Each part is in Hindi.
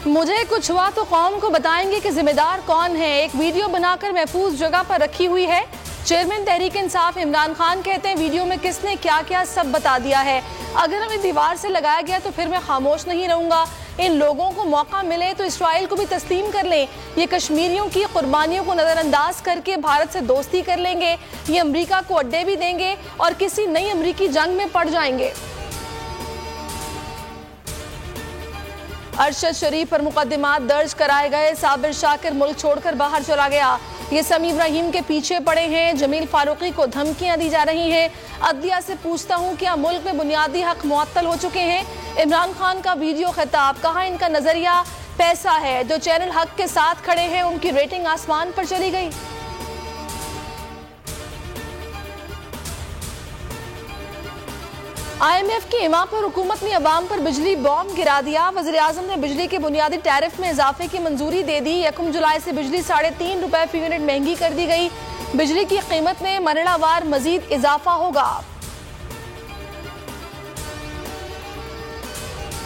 मुझे कुछ हुआ तो कौम को बताएंगे कि जिम्मेदार कौन है। एक वीडियो बनाकर महफूज जगह पर रखी हुई है। चेयरमैन तहरीक इंसाफ इमरान खान कहते हैं वीडियो में किसने क्या क्या सब बता दिया है। अगर हमें दीवार से लगाया गया तो फिर मैं खामोश नहीं रहूंगा। इन लोगों को मौका मिले तो इसराइल को भी तस्लीम कर लें। ये कश्मीरियों की कुर्बानियों को नजरअंदाज करके भारत से दोस्ती कर लेंगे। ये अमेरिका को अड्डे भी देंगे और किसी नई अमेरिकी जंग में पड़ जाएंगे। अरशद शरीफ पर मुकदमात दर्ज कराए गए। साबिर शाकिर मुल्क छोड़कर बाहर चला गया। ये समी इब्राहिम के पीछे पड़े हैं। जमील फारूकी को धमकियां दी जा रही हैं। अदलिया से पूछता हूं क्या मुल्क में बुनियादी हक मुअत्तल हो चुके हैं। इमरान खान का वीडियो खिताब, कहा इनका नजरिया पैसा है। जो चैनल हक के साथ खड़े हैं उनकी रेटिंग आसमान पर चली गई। IMF की हिमा पर हुकूमत ने अवाम पर बिजली बॉम्ब गिरा दिया। वज़ीर-ए-आज़म ने बिजली के बुनियादी टैरिफ में इजाफे की मंजूरी दे दी। 1 जुलाई से बिजली 3.5 रुपए फी यूनिट महंगी कर दी गई। बिजली की कीमत में मरहलावार मजीद इजाफा होगा।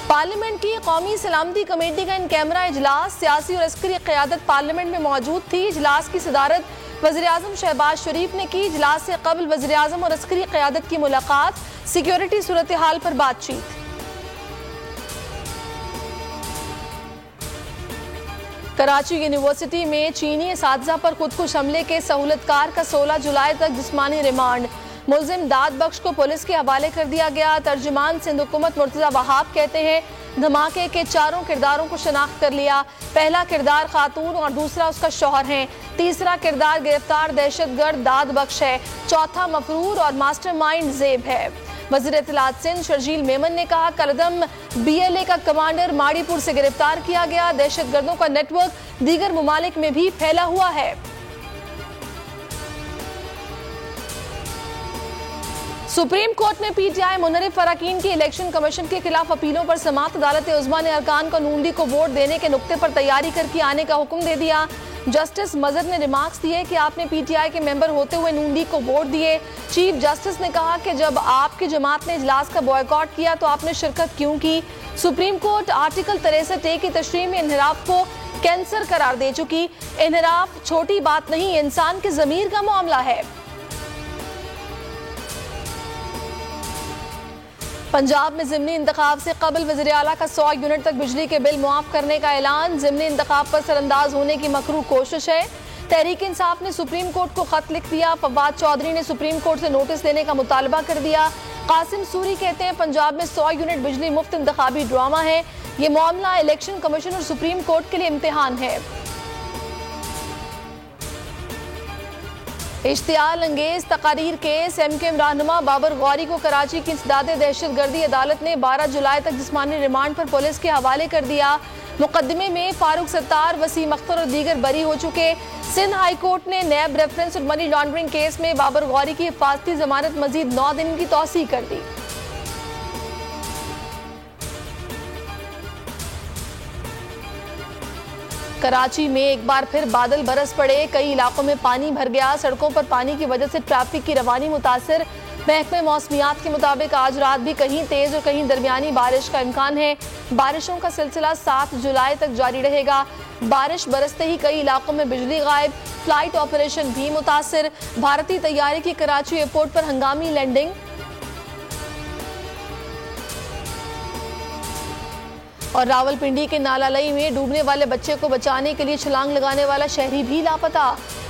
पार्लियामेंट की कौमी सलामती कमेटी का इन कैमरा इजलास, सियासी और अस्करी क़यादत पार्लियामेंट में मौजूद थी। इजलास की सदारत वज़ीर-ए-आज़म शहबाज शरीफ ने की। इजलास से कबल वज़ीर-ए-आज़म और अस्करी क़यादत की मुलाकात, सिक्योरिटी सूरत हाल पर बातचीत। कराची यूनिवर्सिटी में चीनी असातिज़ा पर खुदकुश हमले के सहूलतकार का 16 जुलाई तक जिस्मानी रिमांड। मुल्जिम दाद बख्श को पुलिस के हवाले कर दिया गया। तर्जुमान सिंध हुकूमत मुर्तज़ा वहाब कहते हैं धमाके के 4 किरदारों को शनाख्त कर लिया। पहला किरदार खातून और दूसरा उसका शौहर है। तीसरा किरदार गिरफ्तार दहशतगर्द दाद बख्श है। चौथा मफरूर और मास्टरमाइंड ज़ेब है। वज़ीर इत्तलात सिंध शर्जील मेमन ने कहा कलदम BLA का कमांडर माड़ीपुर से गिरफ्तार किया गया। दहशतगर्दों का नेटवर्क दीगर मुमालिक में भी फैला हुआ है। सुप्रीम कोर्ट में PTI मुनरिफ अरकान की इलेक्शन कमीशन के खिलाफ अपीलों पर समाअत। अदालत उज़्मा ने अरकान को नून लीग को वोट देने के नुक्ते पर तैयारी करके आने का हुक्म दे दिया। जस्टिस मजहर ने रिमार्क्स दिए कि आपने PTI के मेंबर होते हुए नून लीग को वोट दिए। चीफ जस्टिस ने कहा कि जब आपकी जमात ने इजलास का बॉयकॉट किया तो आपने शिरकत क्यों की। सुप्रीम कोर्ट आर्टिकल 63A की तशरीह में इन्हिराफ को कैंसर करार दे चुकी। इन्हिराफ छोटी बात नहीं, इंसान के ज़मीर का मामला है। पंजाब में ज़िमनी इंतखाब से कबल वज़ीर आला का 100 यूनिट तक बिजली के बिल मुआफ़ करने का ऐलान। ज़िमनी इंतखाब पर सरअंदाज होने की मकरूह कोशिश है। तहरीक इंसाफ ने सुप्रीम कोर्ट को खत लिख दिया। फवाद चौधरी ने सुप्रीम कोर्ट से नोटिस देने का मुतालबा कर दिया। कासिम सूरी कहते हैं पंजाब में 100 यूनिट बिजली मुफ्त इंतखाबी ड्रामा है। ये मामला इलेक्शन कमीशन और सुप्रीम कोर्ट के लिए इम्तिहान है। इश्तियाल अंगेज तकारीर केस, MKM रहनुमा बाबर गौरी को कराची की इंसदाद दहशतगर्दी अदालत ने 12 जुलाई तक जिस्मानी रिमांड पर पुलिस के हवाले कर दिया। मुकदमे में फारूक सत्तार, वसीम अख्तर और दीगर बरी हो चुके। सिंध हाई कोर्ट ने नैब रेफरेंस और मनी लॉन्ड्रिंग केस में बाबर गौरी की हिफाजती जमानत मजीद 9 दिन की तौसीह कर दी। कराची में एक बार फिर बादल बरस पड़े। कई इलाकों में पानी भर गया। सड़कों पर पानी की वजह से ट्रैफिक की रवानी मुतासर। महकमे मौसमियात के मुताबिक आज रात भी कहीं तेज और कहीं दरमियानी बारिश का इम्कान है। बारिशों का सिलसिला 7 जुलाई तक जारी रहेगा। बारिश बरसते ही कई इलाकों में बिजली गायब, फ्लाइट ऑपरेशन भी मुतासर। भारतीय तैयारी की कराची एयरपोर्ट पर हंगामी लैंडिंग। और रावलपिंडी के नालालई में डूबने वाले बच्चे को बचाने के लिए छलांग लगाने वाला शहरी भी लापता।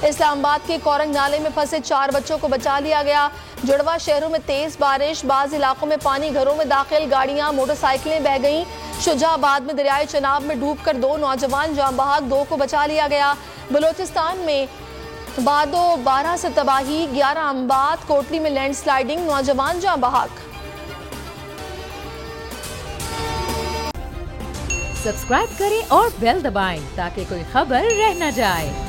इस्लामाबाद के कोरंग नाले में फंसे 4 बच्चों को बचा लिया गया। जुड़वा शहरों में तेज बारिश, बाज इलाकों में पानी घरों में दाखिल, गाड़ियां मोटरसाइकिलें बह गईं। शुजाबाद में दरियाए चनाब में डूबकर 2 नौजवान जाँ बहक, 2 को बचा लिया गया। बलोचिस्तान में बादो 12 से तबाही, 11 अम्बात, कोटली में लैंडस्लाइडिंग, नौजवान जाँ बहक। सब्सक्राइब करें और बेल दबाएं ताकि कोई खबर रह न जाए।